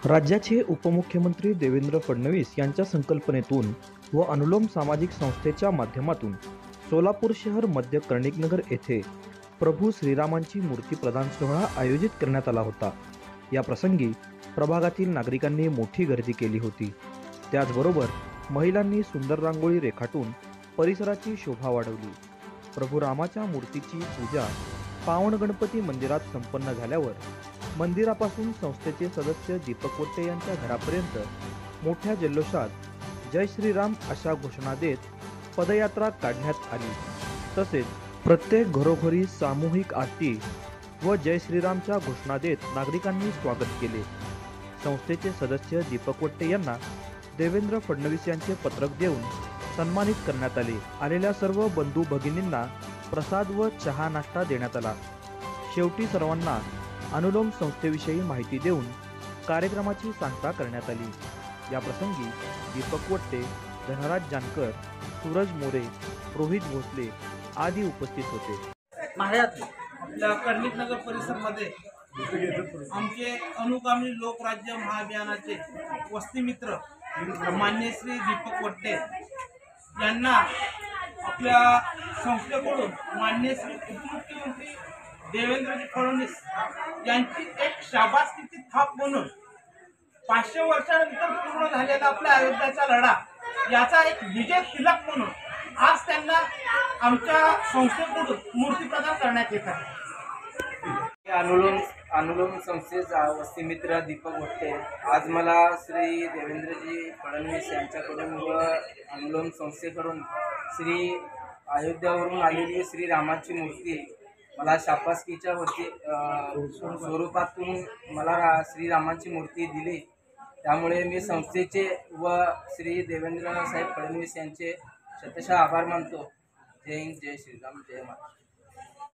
राज्याचे उपमुख्यमंत्री देवेंद्र फडणवीस यांच्या संकल्पनेतून व अनुलोम सामाजिक संस्थेच्या माध्यमातून सोलापूर शहर मध्य कर्णिकनगर येथे प्रभू श्रीरामांची मूर्ती प्रदान सोहळा आयोजित करण्यात आला होता। या प्रसंगी प्रभागातील नागरिकांनी मोठी गर्दी केली होती। त्याचबरोबर महिलांनी सुंदर रांगोळी रेखाटून परिसराची शोभा वाढवली। प्रभू रामाच्या मूर्तीची पूजा पावन गणपती मंदिरात संपन्न झाल्यावर मंदिरापासून संस्थेचे सदस्य दीपक वट्टे यांच्या घरापर्यंत मोठ्या जल्लोषात जय श्रीराम अशा घोषणा देत पदयात्रा काढण्यात आली। तसेच प्रत्येक घरोघरी सामूहिक आरती व जय श्रीरामच्या घोषणा देत नागरिकांनी स्वागत केले। संस्थेचे सदस्य दीपक वट्टे यांना देवेंद्र फडणवीस यांचे पत्रक देऊन सन्मानित करण्यात आले। आलेल्या सर्व बंधू भगिनींना प्रसाद व चहा नाश्ता देण्यात आला। शेवटी सर्वांना अनुलोम संस्थेविषयी माहिती देऊन कार्यक्रमाची सांगता करण्यात आली। या प्रसंगी दीपक वट्टे, धनराज जानकर, सूरज मोरे, रोहित भोसले आदी उपस्थित होते। आपल्या कर्णिकनगर परिसरामध्ये आमचे अनुगामी लोकराज्य महाअभियानाचे वस्तीमित्र मान्य श्री दीपक वट्टे यांना आपल्या संस्थेकडून मान्य श्री उपमुख्यमंत्री देवेंद्रजी फडणवीस यांची एक शाबासकीची थाप म्हणून 500 वर्षानंतर पूर्ण झालेला आपल्या अयोध्याचा लढा याचा एक विजय तिलक म्हणून आज त्यांना आमच्या संस्थेकडून मूर्ती प्रदान करण्यात येत आहे। अनुलोम संस्थेचा वस्तीमित्र दीपक वट्टे आज मला श्री देवेंद्रजी फडणवीस यांच्याकडून व अनुलोम संस्थेकडून श्री अयोध्यावरून आलेली श्रीरामाची मूर्ती मला शाबासकीच्या वरती स्वरूपातून मला श्रीरामाची मूर्ती दिली। त्यामुळे मी संस्थेचे व श्री देवेंद्र साहेब फडणवीस यांचे शतशः आभार मानतो। जय हिंद, जय श्रीराम, जय महाराष्ट्र।